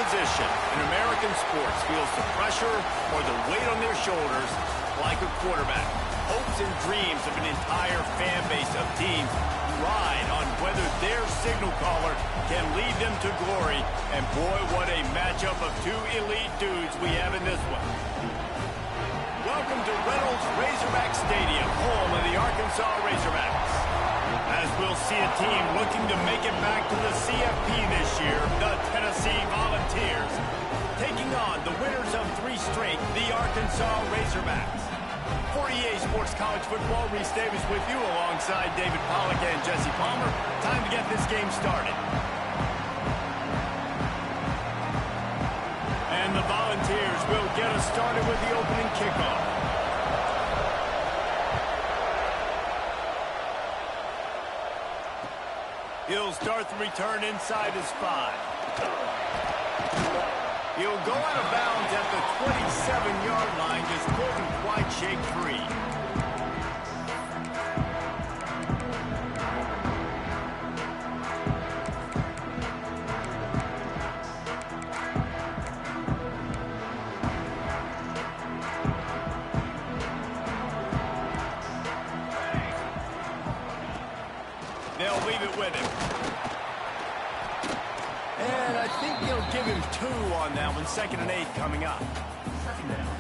position in American sports feels the pressure or the weight on their shoulders like a quarterback. Hopes and dreams of an entire fan base of teams ride on whether their signal caller can lead them to glory. And boy, what a matchup of two elite dudes we have in this one. Welcome to Reynolds Razorback Stadium, home of the Arkansas Razorbacks. As we'll see a team looking to make it back to the CFP this year, the Tennessee Volunteers, taking on the winners of 3 straight, the Arkansas Razorbacks. For EA Sports College Football, Reese Davis with you alongside David Pollack and Jesse Palmer. Time to get this game started. And the Volunteers will get us started with the opening kickoff. He'll start the return inside his 5. He'll go out of bounds at the 27-yard line, just couldn't quite shake free. They'll leave it with him. And I think he'll give him 2 on that one, 2nd and 8 coming up.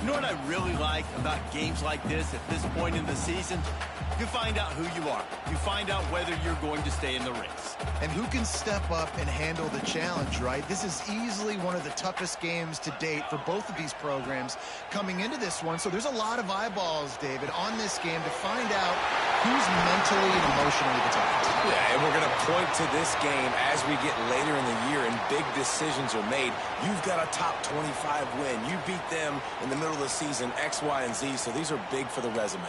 You know what I really like about games like this at this point in the season? You find out who you are. You find out whether you're going to stay in the race. And who can step up and handle the challenge, right? This is easily one of the toughest games to date for both of these programs coming into this one. So there's a lot of eyeballs, David, on this game to find out who's mentally and emotionally the toughest. Yeah, and we're going to point to this game as we get later in the year and big decisions are made. You've got a top 25 win. You beat them in the middle of the season, X, Y, and Z, so these are big for the resume.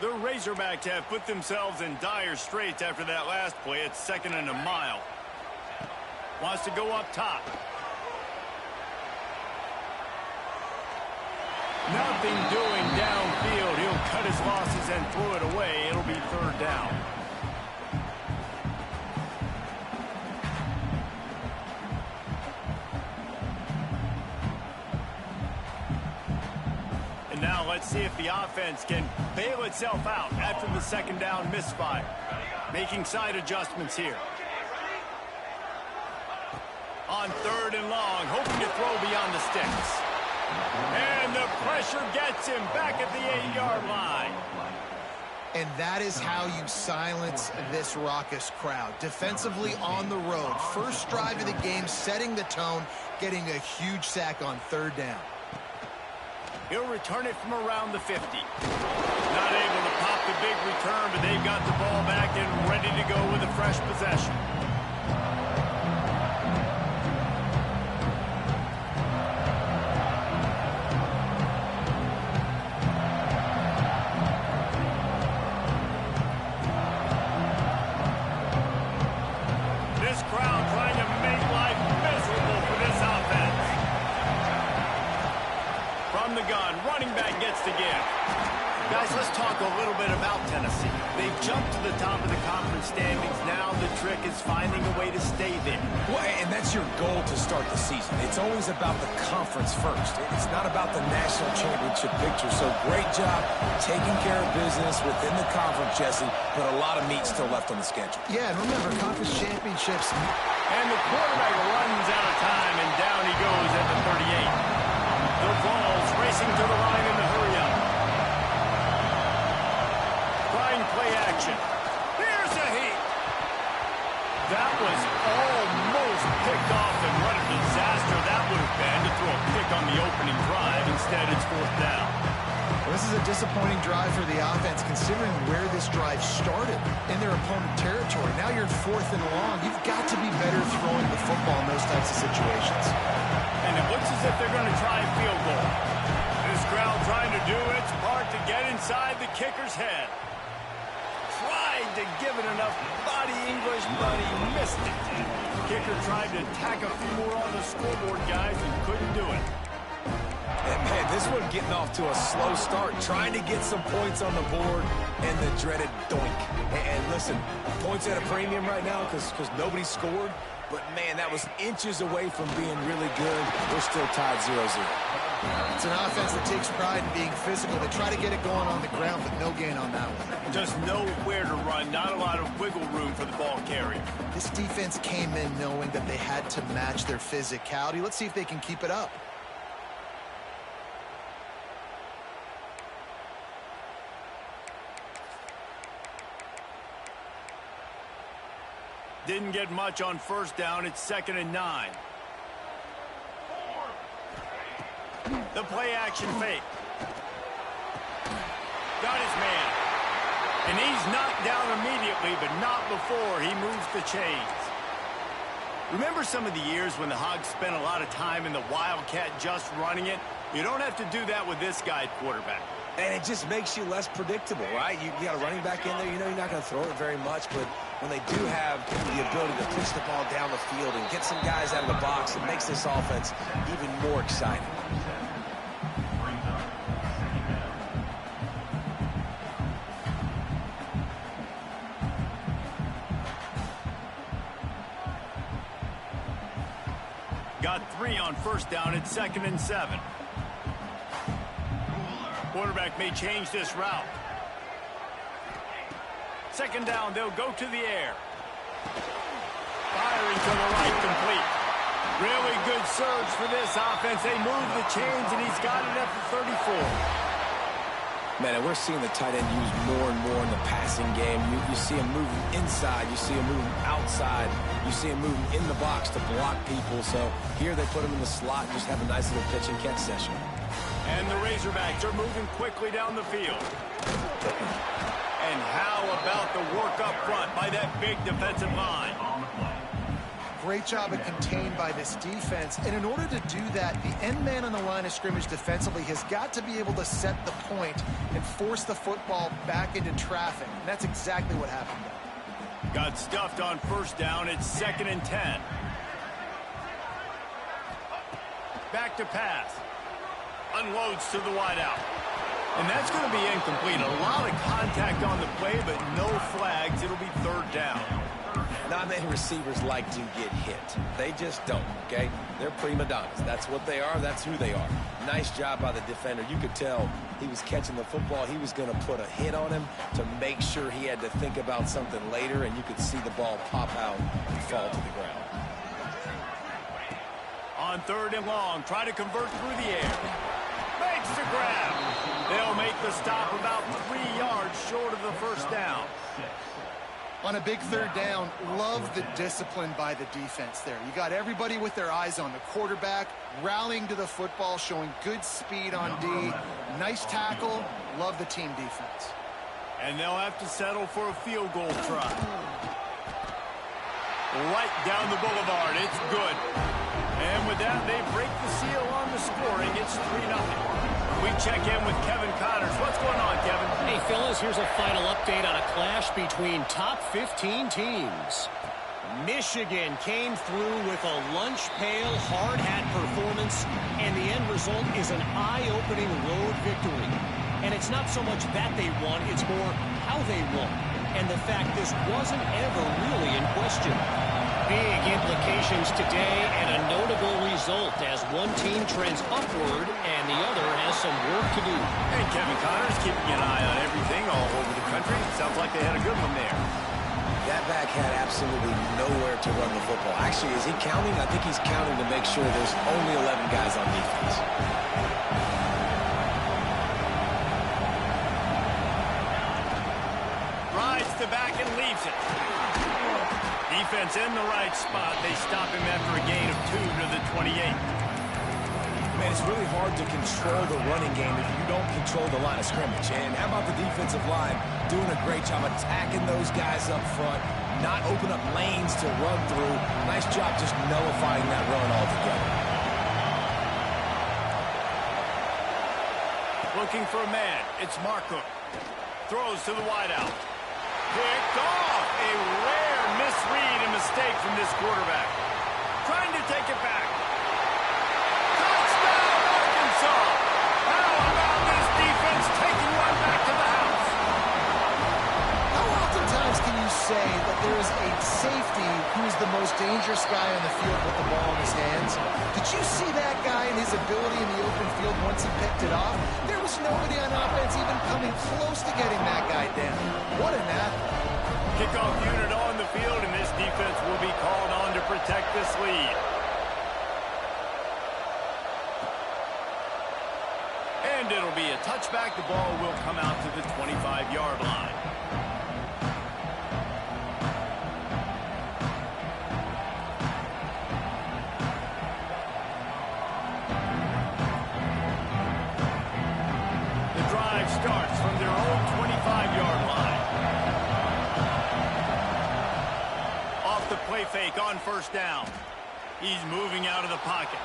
The Razorbacks have put themselves in dire straits after that last play. It's 2nd and a mile. Wants to go up top. Nothing doing downfield. He'll cut his losses and throw it away. It'll be 3rd down. And now let's see if the offense can bail itself out after the 2nd down misfire. Making side adjustments here. On 3rd and long, hoping to throw beyond the sticks. And the pressure gets him back at the 8-yard line. And that is how you silence this raucous crowd. Defensively on the road. First drive of the game, setting the tone, getting a huge sack on 3rd down. He'll return it from around the 50. Not able to pop the big return, but they've got the ball back and ready to go with a fresh possession. This crowd trying to make life miserable for this offense. From the gun, running back gets the give. Guys, let's talk a little bit about Tennessee. They've jumped to the top of the conference standings. Now the trick is finding a way to stay there. Well, and that's your goal to start the season. It's always about the conference first. It's not about the national championship picture. So great job taking care of business within the conference, Jesse, but a lot of meat still left on the schedule. Yeah, and remember, conference championships. And the quarterback runs out of time, and down he goes at the 38. The Vols racing to the line in the hurry-up. Trying play action. Here's a heat. That was almost picked off, and what a disaster that would have been to throw a pick on the opening drive. Instead, it's 4th down. Well, this is a disappointing drive for the offense, considering where this drive started in their opponent territory. Now you're 4th and long. You've got to be better throwing the football in those types of situations. And it looks as if they're going to try a field goal. This crowd trying to do its part to get inside the kicker's head. Tried to give it enough body English, but he missed it. Kicker tried to tack a few more on the scoreboard, guys, and couldn't do it. And man, This one getting off to a slow start, trying to get some points on the board, and the dreaded doink. And listen, points at a premium right now because nobody scored. But, man, that was inches away from being really good. We're still tied 0-0. It's an offense that takes pride in being physical. They try to get it going on the ground, but no gain on that one. Just nowhere to run, not a lot of wiggle room for the ball carrier. This defense came in knowing that they had to match their physicality. Let's see if they can keep it up. Didn't get much on first down. It's 2nd and 9. The play action fake. Got his man. And he's knocked down immediately, but not before he moves the chains. Remember some of the years when the Hogs spent a lot of time in the Wildcat just running it? You don't have to do that with this guy at quarterback. And it just makes you less predictable, right? You got a running back in there. You know you're not going to throw it very much, but when they do have the ability to push the ball down the field and get some guys out of the box, it makes this offense even more exciting. Got 3 on first down. It's 2nd and 7. Quarterback may change this route. 2nd down, they'll go to the air. Firing to the right, complete. Really good surge for this offense. They move the chains, and he's got it at the 34. Man, and we're seeing the tight end used more and more in the passing game. You see him moving inside. You see him moving outside. You see him moving in the box to block people. So here they put him in the slot and just have a nice little pitch and catch session. And the Razorbacks are moving quickly down the field. And how about the work up front by that big defensive line? Great job at contained by this defense. And in order to do that, the end man on the line of scrimmage defensively has got to be able to set the point and force the football back into traffic. And that's exactly what happened there. Got stuffed on first down. It's 2nd and 10. Back to pass. Unloads to the wideout. And that's going to be incomplete. A lot of contact on the play, but no flags. It'll be 3rd down. Not many receivers like to get hit. They just don't, okay? They're prima donnas. That's what they are. That's who they are. Nice job by the defender. You could tell he was catching the football. He was going to put a hit on him to make sure he had to think about something later, and you could see the ball pop out and fall to the ground. On 3rd and long, try to convert through the air. Makes the grab. They'll make the stop about 3 yards short of the first down. On a big 3rd down, love the discipline by the defense there. You got everybody with their eyes on the quarterback, rallying to the football, showing good speed on D. Nice tackle. Love the team defense. And they'll have to settle for a field goal try. Right down the boulevard. It's good. And with that, they break the seal on the scoring. It's 3-0. We check in with Kevin Connors. What's going on, Kevin? Hey, fellas, here's a final update on a clash between top 15 teams. Michigan came through with a lunch pail, hard hat performance, and the end result is an eye-opening road victory. And it's not so much that they won, it's more how they won, and the fact this wasn't ever really in question. Big implications today and a notable result as one team trends upward and the other has some work to do. And Kevin Connors keeping an eye on everything all over the country. Sounds like they had a good one there. That back had absolutely nowhere to run the football. Actually, is he counting? I think he's counting to make sure there's only 11 guys on defense. Rides the back and leaves it. Defense in the right spot. They stop him after a gain of 2 to the 28. Man, it's really hard to control the running game if you don't control the line of scrimmage. And how about the defensive line doing a great job attacking those guys up front, not open up lanes to run through. Nice job just nullifying that run altogether. Looking for a man. It's Markham. Throws to the wideout. Picked off. A rare misread and mistake from this quarterback. Trying to take it back. Touchdown, Arkansas. most dangerous guy on the field with the ball in his hands. Did you see that guy and his ability in the open field once he picked it off? There was nobody on offense even coming close to getting that guy down. What an athlete. Kickoff unit on the field, and this defense will be called on to protect this lead. And it'll be a touchback. The ball will come out to the 25-yard line. The drive starts from their own 25-yard line. Off the play fake on first down. He's moving out of the pocket.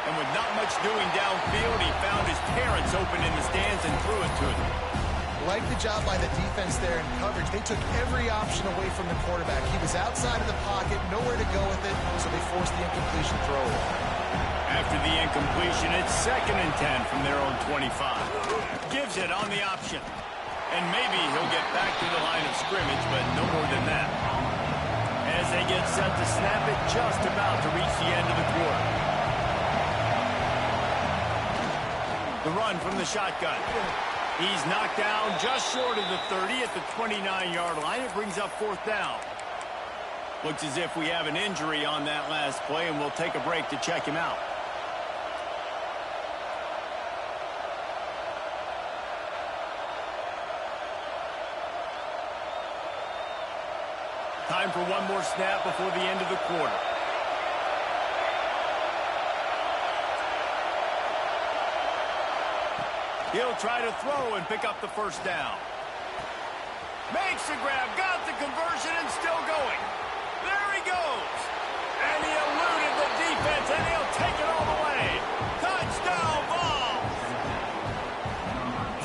And with not much doing downfield, he found his parents open in the stands and threw it to them. Like the job by the defense there in coverage. They took every option away from the quarterback. He was outside of the pocket, nowhere to go with it, so they forced the incompletion throw. After the incompletion, it's 2nd and 10 from their own 25. Gives it on the option. And maybe he'll get back to the line of scrimmage, but no more than that. As they get set to snap it, just about to reach the end of the quarter. The run from the shotgun. He's knocked down just short of the 30 at the 29-yard line. It brings up 4th down. Looks as if we have an injury on that last play, and we'll take a break to check him out. Time for one more snap before the end of the quarter. He'll try to throw and pick up the first down. Makes the grab, got the conversion, and still going. There he goes. And he eluded the defense, and he'll take it all the way. Touchdown ball.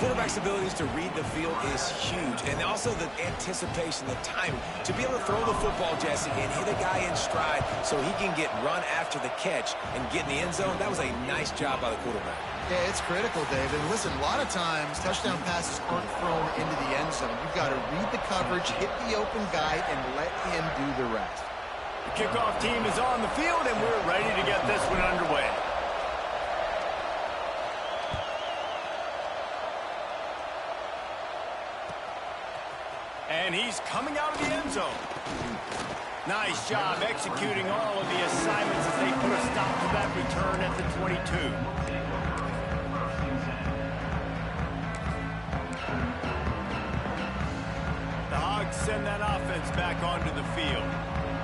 Quarterback's abilities to read the field is huge, and also the anticipation, the timing. To be able to throw the football, Jesse, and hit a guy in stride so he can get run after the catch and get in the end zone, that was a nice job by the quarterback. Yeah, it's critical, David. Listen, a lot of times touchdown passes aren't thrown into the end zone. You've got to read the coverage, hit the open guy, and let him do the rest. The kickoff team is on the field, and we're ready to get this one underway. And he's coming out of the end zone. Nice job executing all of the assignments as they put a stop to that return at the 22. The Hogs send that offense back onto the field.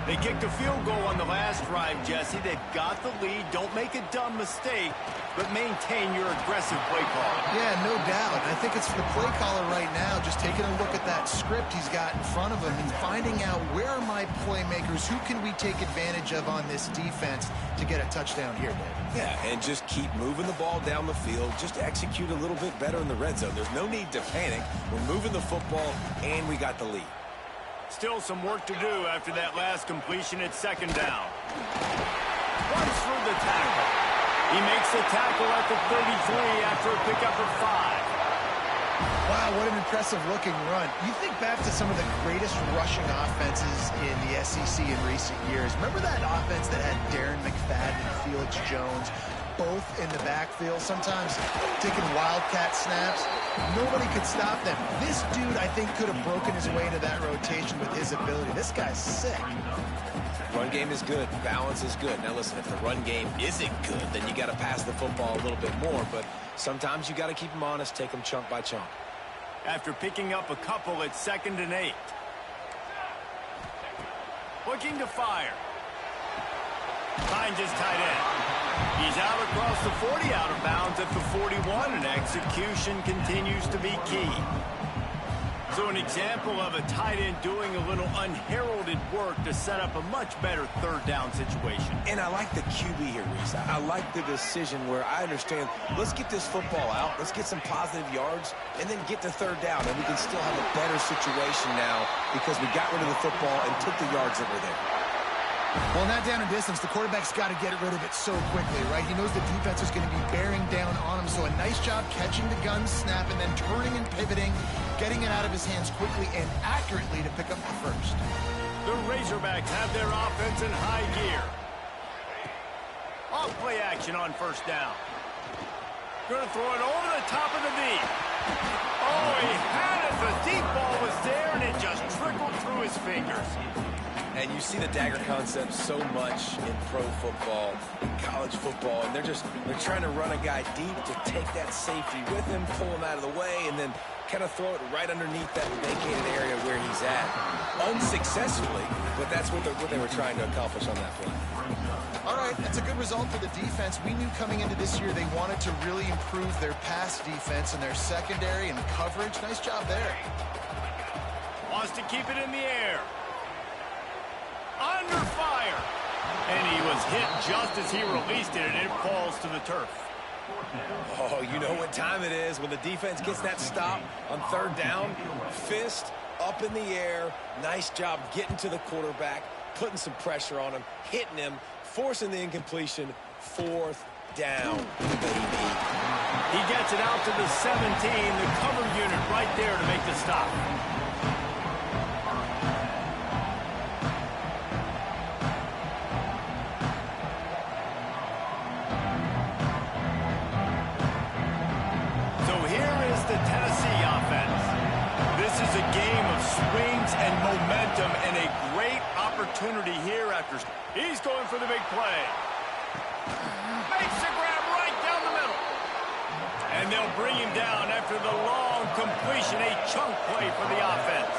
They kicked a field goal on the last drive, Jesse. They've got the lead. Don't make a dumb mistake, but maintain your aggressive play call. Yeah, no doubt. I think it's for the play caller right now, just taking a look at that script he's got in front of him and finding out where are my playmakers, who can we take advantage of on this defense to get a touchdown here, Dave. Yeah, and just keep moving the ball down the field. Just execute a little bit better in the red zone. There's no need to panic. We're moving the football, and we got the lead. Still some work to do after that last completion at 2nd down. Runs for the tackle. He makes the tackle at the 33 after a pickup of 5. Wow, what an impressive-looking run. You think back to some of the greatest rushing offenses in the SEC in recent years. Remember that offense that had Darren McFadden and Felix Jones both in the backfield, sometimes taking wildcat snaps? Nobody could stop them. This dude, I think, could have broken his way into that rotation with his ability. This guy's sick. Run game is good. Balance is good. Now, listen, if the run game isn't good, then you got to pass the football a little bit more. But sometimes you got to keep them honest, take them chunk by chunk. After picking up a couple at 2nd and 8. Looking to fire. Finds his tight end. He's out across the 40, out of bounds at the 41, and execution continues to be key. So an example of a tight end doing a little unheralded work to set up a much better 3rd down situation. And I like the QB here, Reese. I like the decision where I understand, let's get this football out, let's get some positive yards, and then get to 3rd down, and we can still have a better situation now because we got rid of the football and took the yards that were there. Well, not down in distance, the quarterback's got to get rid of it so quickly, right? He knows the defense is going to be bearing down on him, so a nice job catching the gun snap and then turning and pivoting, getting it out of his hands quickly and accurately to pick up the first. The Razorbacks have their offense in high gear. Off play action on first down. Going to throw it over the top of the knee. Oh, he had it. The deep ball was there, and it just trickled through his fingers. And you see the dagger concept so much in pro football, in college football, and they're trying to run a guy deep to take that safety with him, pull him out of the way, and then kind of throw it right underneath that vacated area where he's at. Unsuccessfully, but that's what they were trying to accomplish on that play. All right, that's a good result for the defense. We knew coming into this year they wanted to really improve their pass defense and their secondary and coverage. Nice job there. Wants to keep it in the air. Under fire. And he was hit just as he released it, and it falls to the turf. Oh, you know what time it is when the defense gets that stop on third down. Fist up in the air. Nice job getting to the quarterback, putting some pressure on him, hitting him, forcing the incompletion. Fourth down, baby. He gets it out to the 17, the cover unit right there to make the stop. So here is the Tennessee offense. This is a game of swings and momentum and a great opportunity here after. He's going for the big play. Makes the grab right down the middle. And they'll bring him down after the long completion, a chunk play for the offense.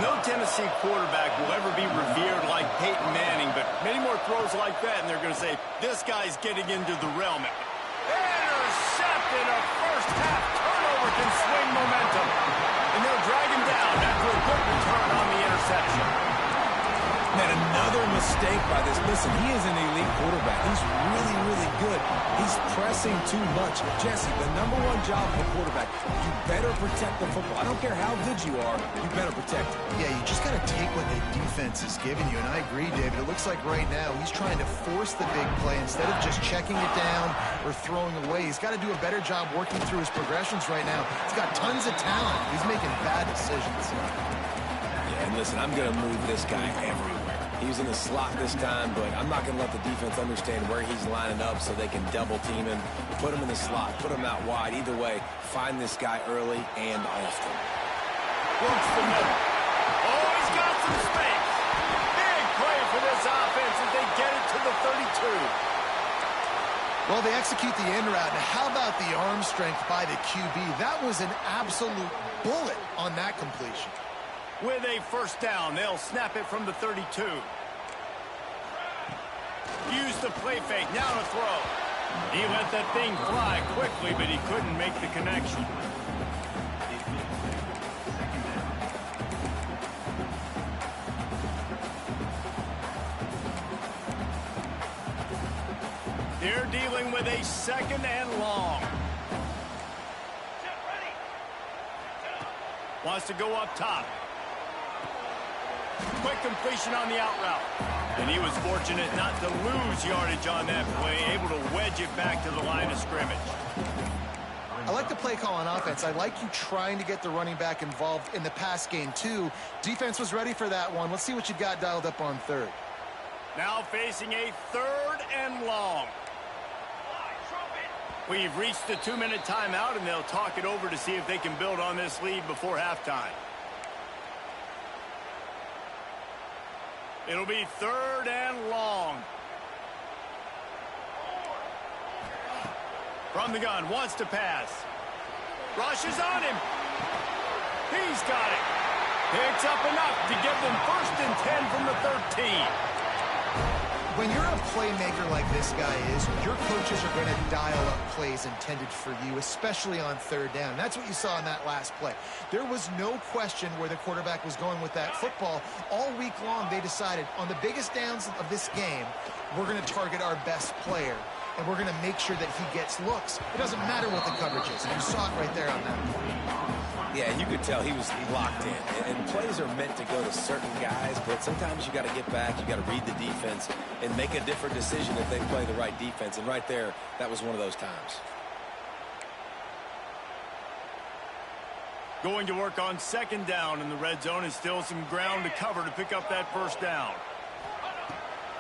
No Tennessee quarterback will ever be revered like Peyton Manning, but many more throws like that, and they're going to say, this guy's getting into the realm. Intercepted, a first half turnover can swing momentum. And they'll drag him down after a good return on the interception. Man, another mistake by this. Listen, he is an elite quarterback. He's really, really good. He's pressing too much. Jesse, the #1 job of a quarterback, you better protect the football. I don't care how good you are, you better protect it. Yeah, you just got to take what the defense is giving you, and I agree, David. It looks like right now he's trying to force the big play instead of just checking it down or throwing away. He's got to do a better job working through his progressions right now. He's got tons of talent. He's making bad decisions. Yeah, and listen, I'm going to move this guy everywhere. He was in the slot this time, but I'm not going to let the defense understand where he's lining up so they can double team him, put him in the slot, put him out wide. Either way, find this guy early and often. Works the middle. Oh, he's got some space. Big play for this offense as they get it to the 32. Well, they execute the end route. Now, how about the arm strength by the QB? That was an absolute bullet on that completion. With a first down, they'll snap it from the 32. Use the play fake, now to throw. He let that thing fly quickly, but he couldn't make the connection. They're dealing with a second and long. Wants to go up top. Quick completion on the out route. And he was fortunate not to lose yardage on that play, able to wedge it back to the line of scrimmage. I like the play call on offense. I like you trying to get the running back involved in the pass game, too. Defense was ready for that one. Let's see what you got dialed up on third. Now facing a third and long. We've reached the 2-minute timeout, and they'll talk it over to see if they can build on this lead before halftime. It'll be third and long. From the gun, wants to pass. Rushes on him. He's got it. Picks up enough to give them 1st and 10 from the 13. When you're a playmaker like this guy is, your coaches are going to dial up plays intended for you, especially on third down. That's what you saw in that last play. There was no question where the quarterback was going with that football. All week long, they decided on the biggest downs of this game, we're going to target our best player, and we're going to make sure that he gets looks. It doesn't matter what the coverage is. You saw it right there on that play. Yeah, you could tell he was locked in. And plays are meant to go to certain guys, but sometimes you got to get back, you got to read the defense, and make a different decision if they play the right defense. And right there, that was one of those times. Going to work on second down in the red zone, and still some ground to cover to pick up that first down.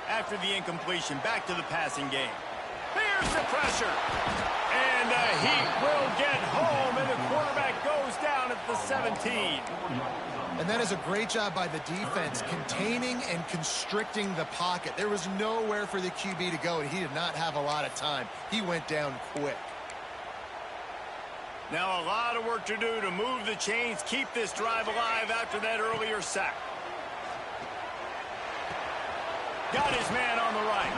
After the incompletion, back to the passing game. Here's the pressure. And the Heat will get home, and the quarterback goes down at the 17. And that is a great job by the defense, containing and constricting the pocket. There was nowhere for the QB to go, and he did not have a lot of time. He went down quick. Now a lot of work to do to move the chains, keep this drive alive after that earlier sack. Got his man on the right.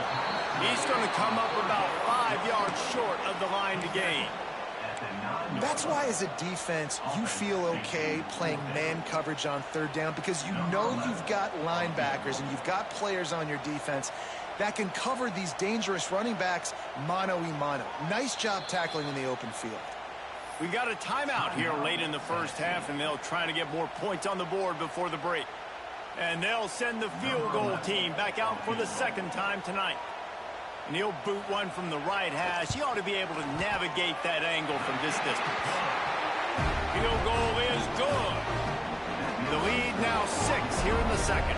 He's going to come up about 5 yards short of the line to gain. That's why as a defense, you feel okay playing man coverage on third down, because you know you've got linebackers and you've got players on your defense that can cover these dangerous running backs mano-a-mano. Nice job tackling in the open field. We got a timeout here late in the first half, and they'll try to get more points on the board before the break. And they'll send the field goal team back out for the second time tonight. And he'll boot one from the right hash. He ought to be able to navigate that angle from this distance. Field goal is good. The lead now 6 here in the second.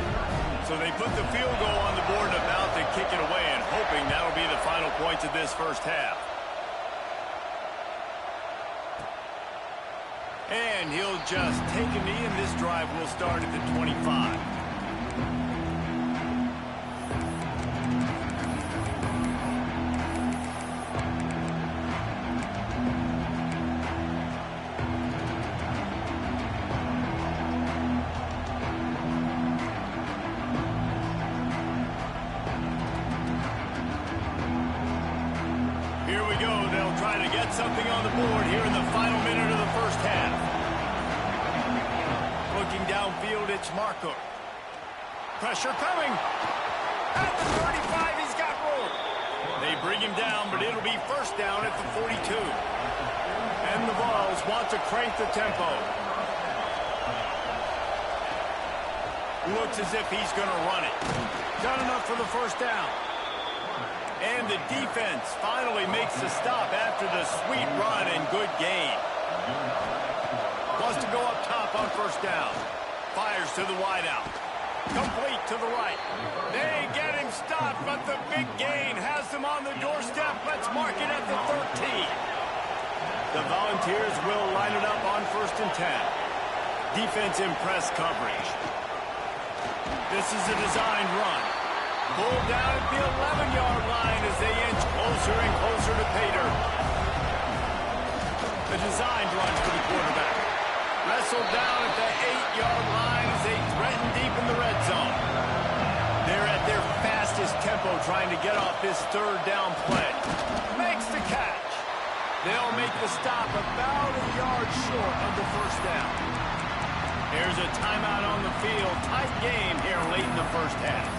So they put the field goal on the board, about to kick it away, and hoping that'll be the final points of this first half. And he'll just take a knee, and this drive will start at the 25. Here we go. They'll try to get something on the board here in the final minute of the first half. Looking downfield, it's Marco. Pressure coming. At the 35, he's got room. They bring him down, but it'll be first down at the 42. And the Vols want to crank the tempo. Looks as if he's going to run it. Done enough for the first down. And the defense finally makes the stop after the sweet run and good gain. Wants to go up top on first down. Fires to the wideout. Complete to the right. They get him stopped, but the big gain has them on the doorstep. Let's mark it at the 13. The Volunteers will line it up on 1st and 10. Defense in press coverage. This is a designed run. Pulled down at the 11-yard line as they inch closer and closer to Pater. The designed run for the quarterback. Wrestled down at the 8-yard line as they threaten deep in the red zone. They're at their fastest tempo trying to get off this third down play. Makes the catch. They'll make the stop about a yard short of the first down. There's a timeout on the field. Tight game here late in the first half.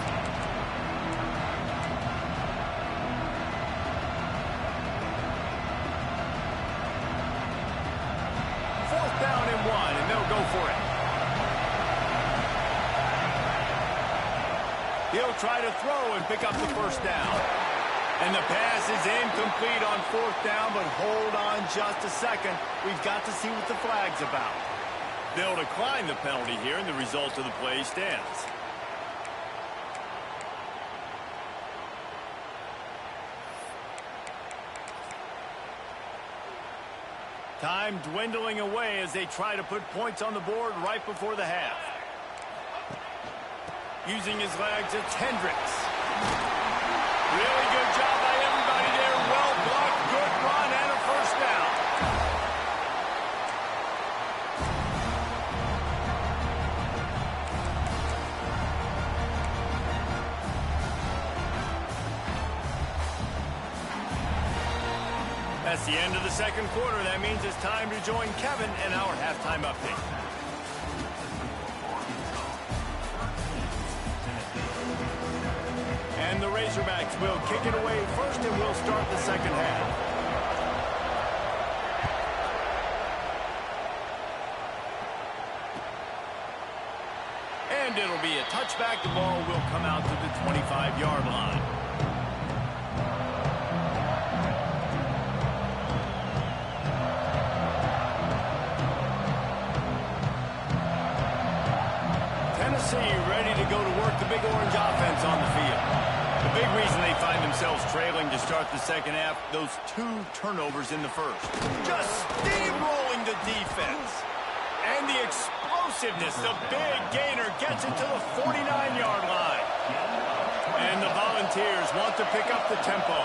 Down and 1, and they'll go for it. He'll try to throw and pick up the first down. And the pass is incomplete on 4th down, but hold on just a second. We've got to see what the flag's about. They'll decline the penalty here, and the result of the play stands. Time dwindling away as they try to put points on the board right before the half. Using his legs, it's Hendricks. Really good job by everybody there. Well blocked, good run, and a first down. That's the end of the second quarter. That means it's time to join Kevin in our halftime update. And the Razorbacks will kick it away first, and we'll start the second half. And it'll be a touchback. The ball will come out to the 25-yard line. Tennessee ready to go to work the Big Orange offense on the field. The big reason they find themselves trailing to start the second half, those 2 turnovers in the first. Just steamrolling the defense. And the explosiveness, the big gainer gets it to the 49-yard line. And the Volunteers want to pick up the tempo.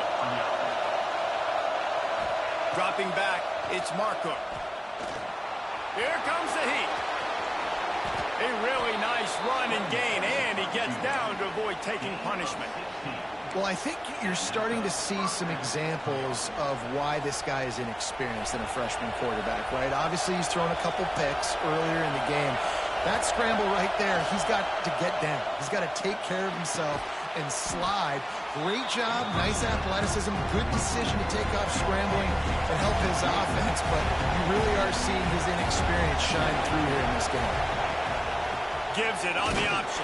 Dropping back, it's Markham. Here comes the heat. A really nice run and gain, and he gets down to avoid taking punishment. Well, I think you're starting to see some examples of why this guy is inexperienced in a freshman quarterback, right? Obviously, he's thrown a couple picks earlier in the game. That scramble right there, he's got to get down. He's got to take care of himself and slide. Great job, nice athleticism, good decision to take off scrambling and help his offense, but you really are seeing his inexperience shine through here in this game. Gives it on the option.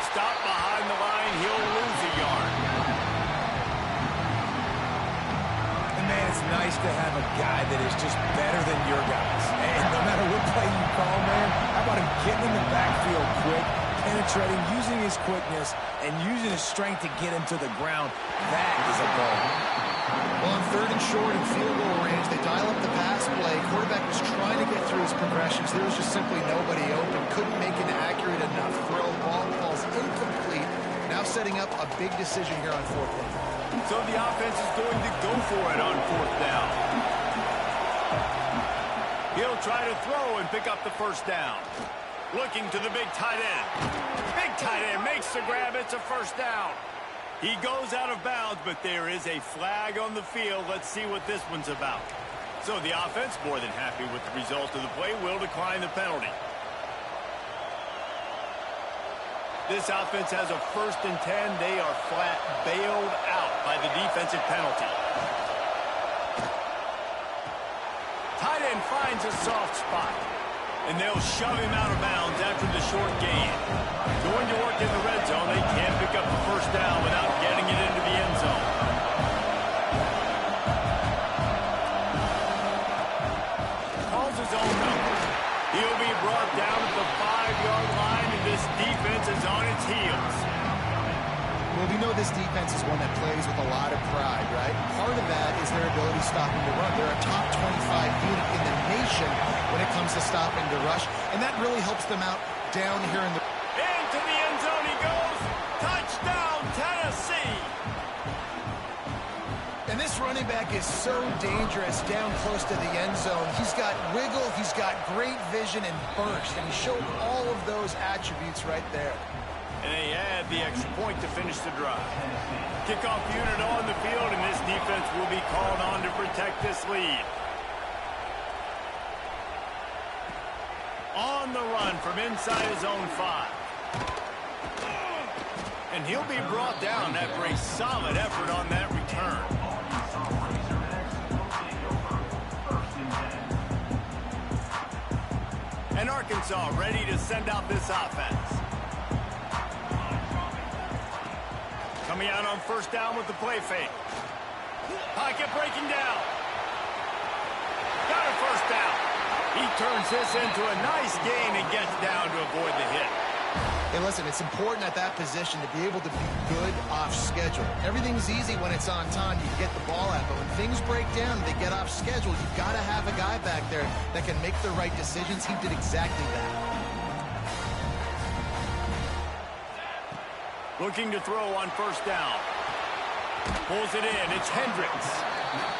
Stop behind the line. He'll lose a yard. And man, it's nice to have a guy that is just better than your guys. And no matter what play you call, man, how about him getting in the backfield quick, penetrating, using his quickness, and using his strength to get him to the ground. That is a ball. Well, on 3rd and short and field goal range, they dial up the pass play. Quarterback was trying to get through his progressions. There was just simply nobody open. Couldn't make an accurate enough throw. Ball falls incomplete. Now setting up a big decision here on 4th down. So the offense is going to go for it on 4th down. He'll try to throw and pick up the 1st down. Looking to the big tight end. Big tight end makes the grab. It's a 1st down. He goes out of bounds, but there is a flag on the field. Let's see what this one's about. So the offense, more than happy with the result of the play, will decline the penalty. This offense has a 1st and 10. They are flat bailed out by the defensive penalty. Tight end finds a soft spot. And they'll shove him out of bounds after the short gain. Going to work in the red zone. They can't pick up the 1st down without getting it into the end zone. Calls his own number. He'll be brought down at the 5-yard line, and this defense is on its heels. Well, we know this defense is one that plays with a lot of pride, right? Part of that is their ability stopping the run. They're a top 25 unit in the nation when it comes to stopping the rush, and that really helps them out down here in the... Into the end zone he goes. Touchdown, Tennessee. And this running back is so dangerous down close to the end zone. He's got wiggle, he's got great vision and burst, and he showed all of those attributes right there. And they add the extra point to finish the drive. Kickoff unit on the field, and this defense will be called on to protect this lead. On the run from inside his own 5. And he'll be brought down after a solid effort on that return. And Arkansas ready to send out this offense. Coming out on 1st down with the play fake. Pocket breaking down. Got a 1st down. He turns this into a nice gain and gets down to avoid the hit. Hey, listen, it's important at that position to be able to be good off schedule. Everything's easy when it's on time. You get the ball out, but when things break down, they get off schedule. You've got to have a guy back there that can make the right decisions. He did exactly that. Looking to throw on 1st down. Pulls it in. It's Hendricks.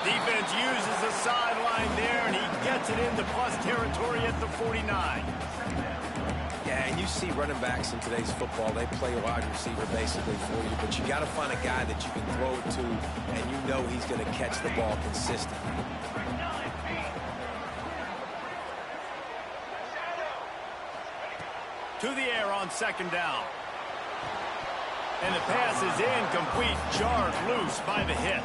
Defense uses the sideline there, and he gets it into plus territory at the 49. Yeah, and you see running backs in today's football, they play wide receiver basically for you, but you got to find a guy that you can throw it to, and you know he's going to catch the ball consistently. To the air on 2nd down. And the pass is incomplete, jarred loose by the hit.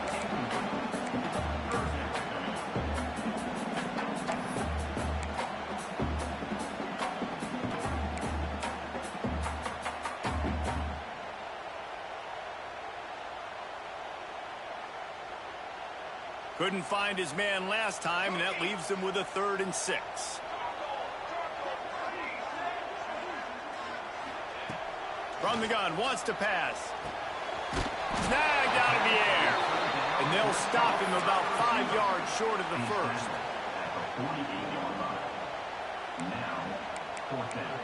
Couldn't find his man last time, and that leaves him with a 3rd and 6. From the gun, wants to pass. Snagged out of the air. And they'll stop him about 5 yards short of the first. Now, fourth down.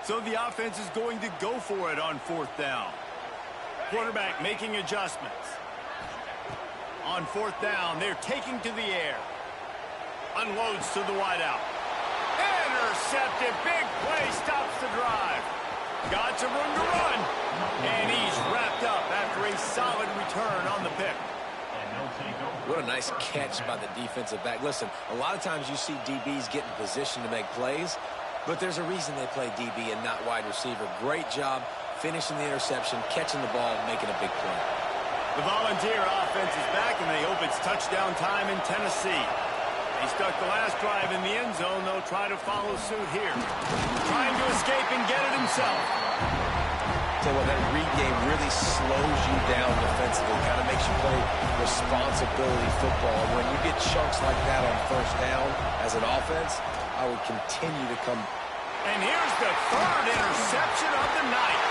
So the offense is going to go for it on fourth down. Quarterback making adjustments. On fourth down, they're taking to the air. Unloads to the wideout. Intercepted. Big play stops the drive. Got some room to run. And he's wrapped up after a solid return on the pick. What a nice catch by the defensive back. Listen, a lot of times you see DBs get in position to make plays, but there's a reason they play DB and not wide receiver. Great job finishing the interception, catching the ball, and making a big play. The Volunteer offense is back, and they hope it's touchdown time in Tennessee. They stuck the last drive in the end zone. They'll try to follow suit here. Trying to escape and get it himself. Tell you what, that read game really slows you down defensively, kind of makes you play responsibility football. When you get chunks like that on first down as an offense, I would continue to come. And here's the third interception of the night.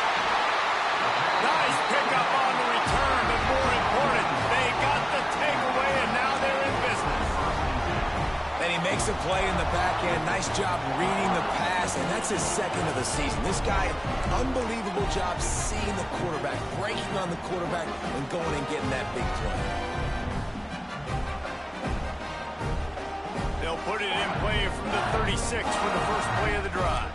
Nice pickup on the return, but more important, they got the takeaway, and now they're in business. And he makes a play in the back end. Nice job reading the pass, and that's his second of the season. This guy, unbelievable job seeing the quarterback, breaking on the quarterback, and going and getting that big play. They'll put it in play from the 36 for the first play of the drive.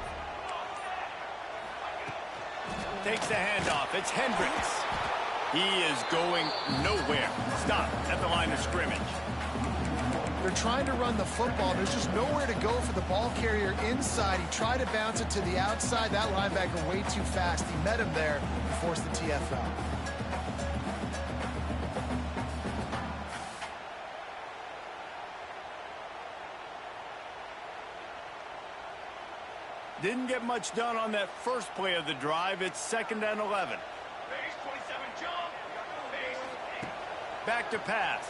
Takes the handoff. It's Hendricks. He is going nowhere. Stop at the line of scrimmage. They're trying to run the football. There's just nowhere to go for the ball carrier inside. He tried to bounce it to the outside. That linebacker way too fast. He met him there and forced the TFL. Didn't get much done on that first play of the drive. It's 2nd and 11. Back to pass.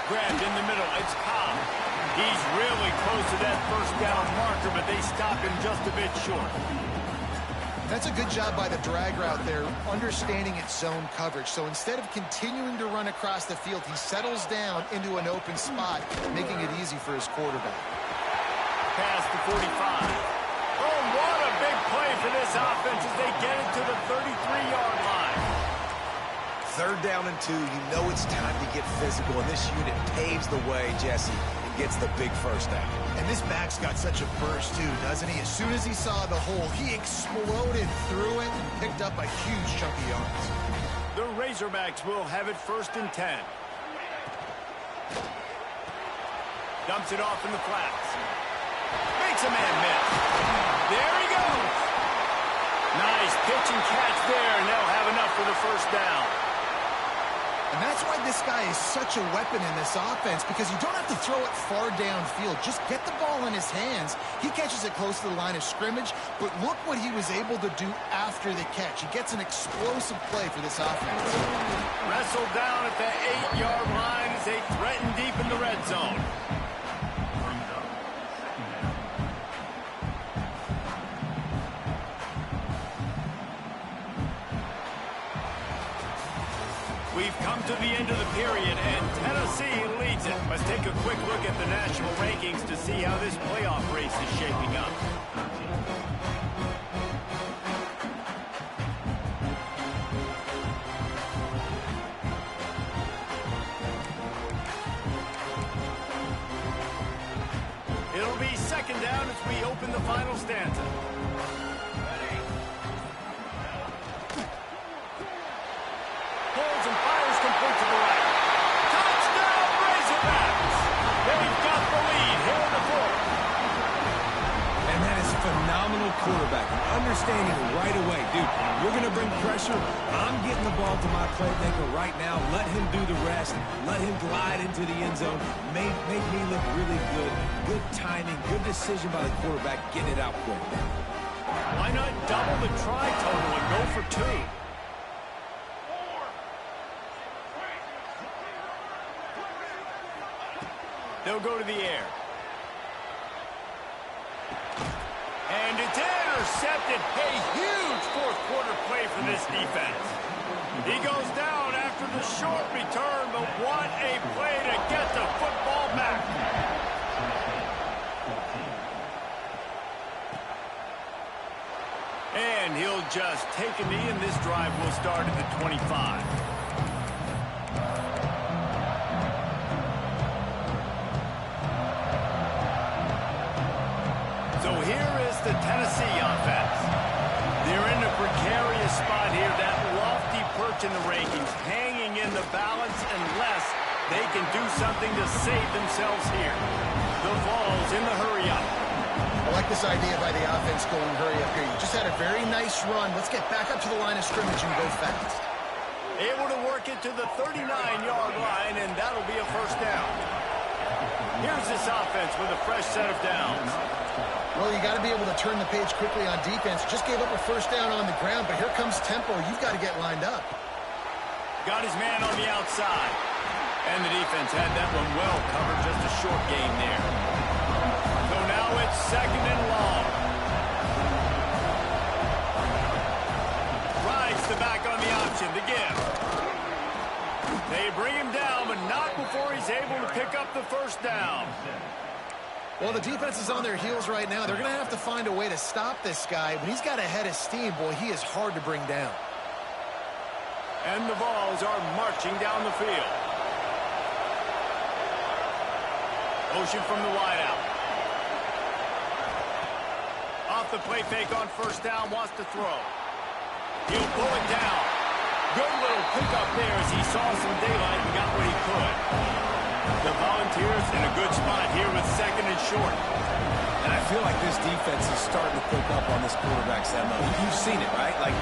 Grabbed in the middle. It's Cobb. He's really close to that first down marker, but they stop him just a bit short. That's a good job by the drag route there, understanding its zone coverage. So instead of continuing to run across the field, he settles down into an open spot, making it easy for his quarterback. Pass to 45. Oh, what a big play for this offense as they get it to the 33-yard line. 3rd down and 2. You know it's time to get physical, and this unit paves the way, Jesse, and gets the big first down. And this back's got such a burst, too, doesn't he? As soon as he saw the hole, he exploded through it and picked up a huge chunk of yards. The Razorbacks will have it 1st and 10. Dumps it off in the flats. Makes a man miss. There he goes. Nice pitch and catch there, and they'll have enough for the first down. And that's why this guy is such a weapon in this offense, because you don't have to throw it far downfield. Just get the ball in his hands. He catches it close to the line of scrimmage, but look what he was able to do after the catch. He gets an explosive play for this offense. Wrestled down at the 8-yard line as they threaten deep in the red zone. We've come to the end of the period, and Tennessee leads it. Let's take a quick look at the national rankings to see how this playoff race is shaping up. It'll be 2nd down as we open the final stanza. Pulls and fires complete to the right. Touchdown, Razorbacks! They've got the lead here in the 4th. And that is phenomenal quarterbacking. Understanding right away, dude, you're going to bring pressure. I'm getting the ball to my playmaker right now. Let him do the rest. Let him glide into the end zone. Make me look really good. Good timing, good decision by the quarterback, getting it out quick. Why not double the try total and go for 2? They'll go to the air. And it's intercepted. A huge fourth quarter play for this defense. He goes down after the short return, but what a play to get the football back. And he'll just take a knee, and this drive will start at the 25. So here is the Tennessee offense. They're in a precarious spot here, that lofty perch in the rankings, hanging in the balance unless they can do something to save themselves here. The Vols in the hurry-up. I like this idea by the offense going hurry up here. You just had a very nice run. Let's get back up to the line of scrimmage and go fast. Able to work it to the 39-yard line, and that'll be a first down. Here's this offense with a fresh set of downs. Well, you got to be able to turn the page quickly on defense. Just gave up a first down on the ground, but here comes tempo. You've got to get lined up. Got his man on the outside. And the defense had that one well covered. Just a short gain there. So now it's second and long. Rides the back on the option to give. They bring him down, but not before he's able to pick up the first down. Well, the defense is on their heels right now. They're going to have to find a way to stop this guy. When he's got a head of steam, boy, he is hard to bring down. And the Vols are marching down the field. Motion from the wideout. Off the play fake on first down, wants to throw. He'll pull it down. Good little pickup there as he saw some daylight and got what he could. The Volunteers in a good spot here with second and short. And I feel like this defense is starting to pick up on this quarterback's MO. You've seen it, right? Like,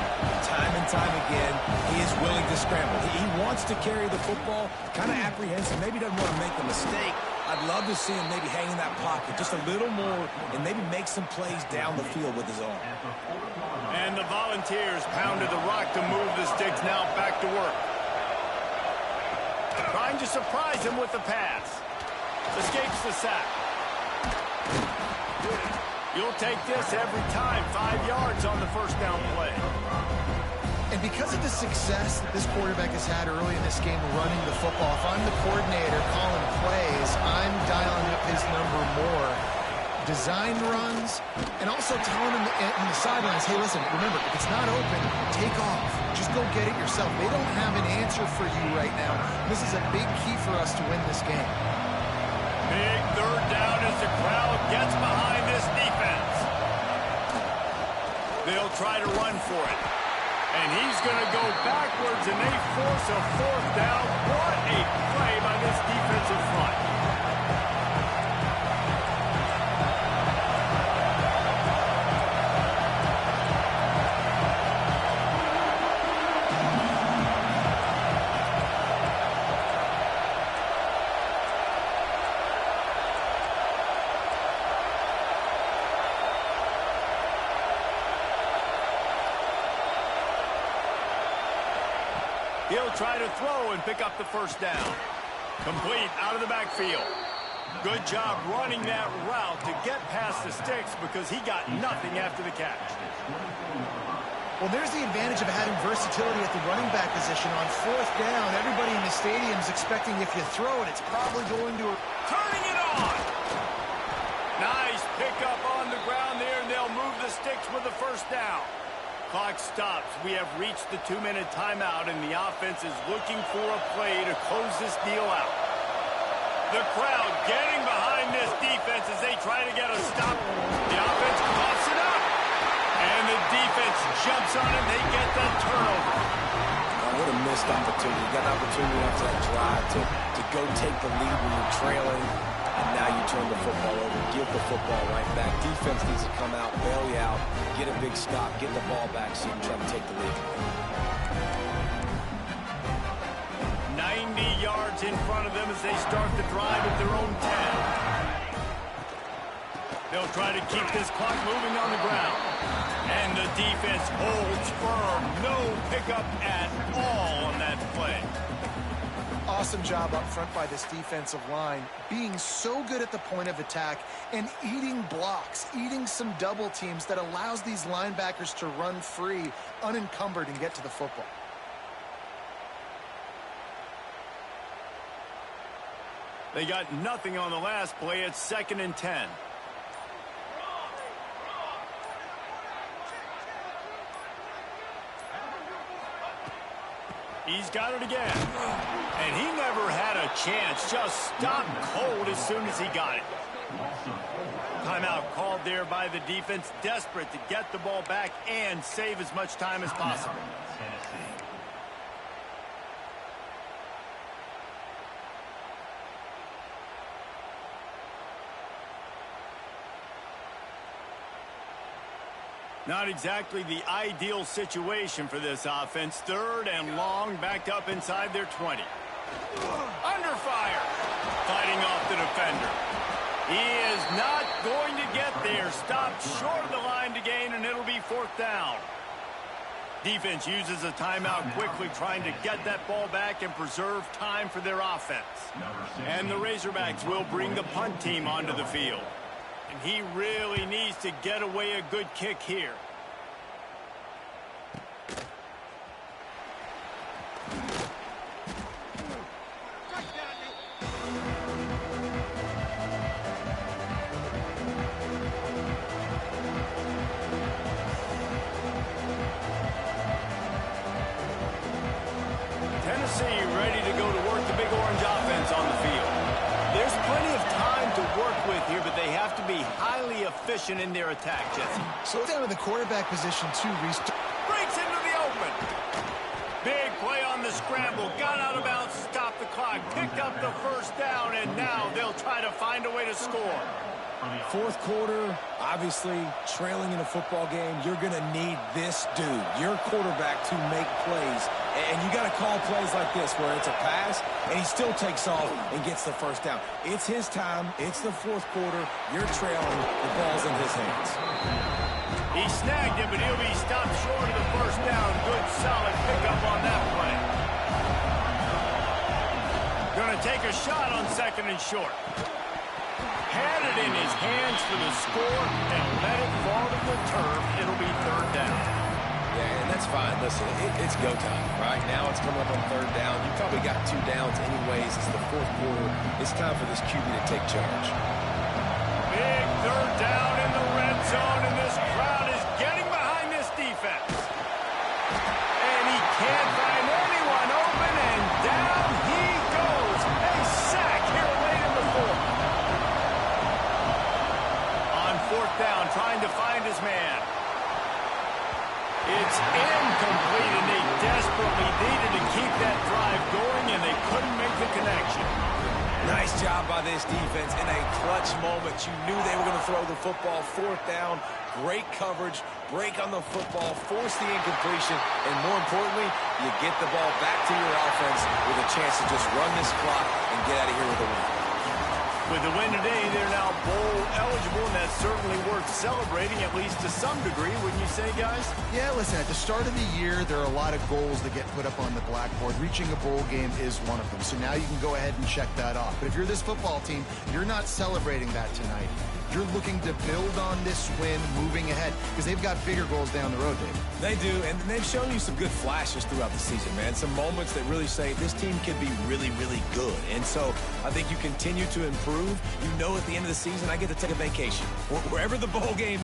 time and time again, he is willing to scramble. He wants to carry the football, kind of apprehensive, maybe doesn't want to make a mistake. I'd love to see him maybe hang in that pocket just a little more and maybe make some plays down the field with his arm. And the Volunteers pounded the rock to move the sticks, now back to work. Trying to surprise him with the pass. Escapes the sack. You'll take this every time. 5 yards on the first down play. And because of the success that this quarterback has had early in this game running the football, if I'm the coordinator calling plays, I'm dialing up his number more. Designed runs, and also telling him in the sidelines, hey, listen, remember, if it's not open, take off. Just go get it yourself. They don't have an answer for you right now. This is a big key for us to win this game. Big third down as the crowd gets behind this defense. They'll try to run for it. And he's going to go backwards, and they force a fourth down. What a play by this defensive front. He'll try to throw and pick up the first down. Complete out of the backfield. Good job running that route to get past the sticks because he got nothing after the catch. Well, there's the advantage of having versatility at the running back position. On fourth down, everybody in the stadium is expecting if you throw it, it's probably going to... Turning it on! Nice pickup on the ground there, and they'll move the sticks with the first down. Clock stops. We have reached the 2-minute timeout, and the offense is looking for a play to close this deal out. The crowd getting behind this defense as they try to get a stop. The offense coughs it up. And the defense jumps on it. They get the turnover. Oh, what a missed opportunity. You got an opportunity after that drive to go take the lead when you're trailing. And now you turn the football over, give the football right back. Defense needs to come out, bail you out, get a big stop, get the ball back so you can try to take the lead. 90 yards in front of them as they start the drive at their own 10. They'll try to keep this clock moving on the ground. And the defense holds firm. No pickup at all on that play. Awesome job up front by this defensive line, being so good at the point of attack and eating blocks, eating some double teams that allows these linebackers to run free, unencumbered, and get to the football. They got nothing on the last play. It's 2nd and 10. He's got it again. And he never had a chance. Just stopped cold as soon as he got it. Timeout called there by the defense, desperate to get the ball back and save as much time as possible. Not exactly the ideal situation for this offense. 3rd and long, backed up inside their 20. Under fire. Fighting off the defender. He is not going to get there. Stopped short of the line to gain, and it'll be 4th down. Defense uses a timeout quickly, trying to get that ball back and preserve time for their offense. And the Razorbacks will bring the punt team onto the field. And he really needs to get away a good kick here. Tennessee ready to go to work the Big Orange offense on the field. There's plenty of time to work with here, but they have to be highly efficient in their attack, Jesse. So down to the quarterback position, too, Reese. Breaks into the open. Big play on the scramble. Got out of bounds, stopped the clock, picked up the 1st down, and now they'll try to find a way to score. 4th quarter, obviously trailing in a football game, you're going to need this dude, your quarterback, to make plays. And you got to call plays like this where it's a pass and he still takes off and gets the 1st down. It's his time. It's the 4th quarter. You're trailing. The ball's in his hands. He snagged it, but he'll be stopped short of the 1st down. Good, solid pickup on that play. Going to take a shot on 2nd and short. Had it in his hands for the score and let it fall to the turf. It'll be 3rd down. Yeah, and that's fine. Listen, it's go time. Right now it's coming up on 3rd down. You probably got 2 downs anyways. It's the 4th quarter. It's time for this QB to take charge. Big 3rd down in the red zone, and this crowd is getting behind this defense. And he can't find anyone open, and down he goes. A sack here late in the 4th. On 4th down, trying to find his man. It's incomplete, and they desperately needed to keep that drive going, and they couldn't make the connection. Nice job by this defense in a clutch moment. You knew they were going to throw the football. 4th down, great coverage, break on the football, force the incompletion, and more importantly, you get the ball back to your offense with a chance to just run this clock and get out of here with a win. With the win today, they're now bowl eligible, and that's certainly worth celebrating, at least to some degree, wouldn't you say, guys? Yeah, listen, at the start of the year, there are a lot of goals that get put up on the blackboard. Reaching a bowl game is one of them. So now you can go ahead and check that off. But if you're this football team, you're not celebrating that tonight. You're looking to build on this win moving ahead because they've got bigger goals down the road, Dave. They do, and they've shown you some good flashes throughout the season, man. Some moments that really say this team can be really, really good. And so I think you continue to improve. You know at the end of the season, I get to take a vacation. Wherever the bowl game